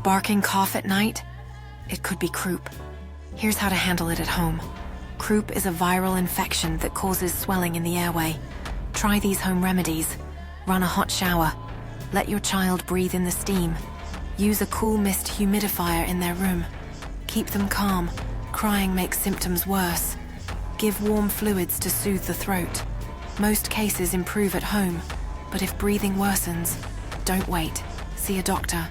barking cough at night? It could be croup. Here's how to handle it at home. Croup is a viral infection that causes swelling in the airway. Try these home remedies. Run a hot shower. Let your child breathe in the steam. Use a cool mist humidifier in their room. Keep them calm. Crying makes symptoms worse. Give warm fluids to soothe the throat. Most cases improve at home, but if breathing worsens, don't wait. See a doctor.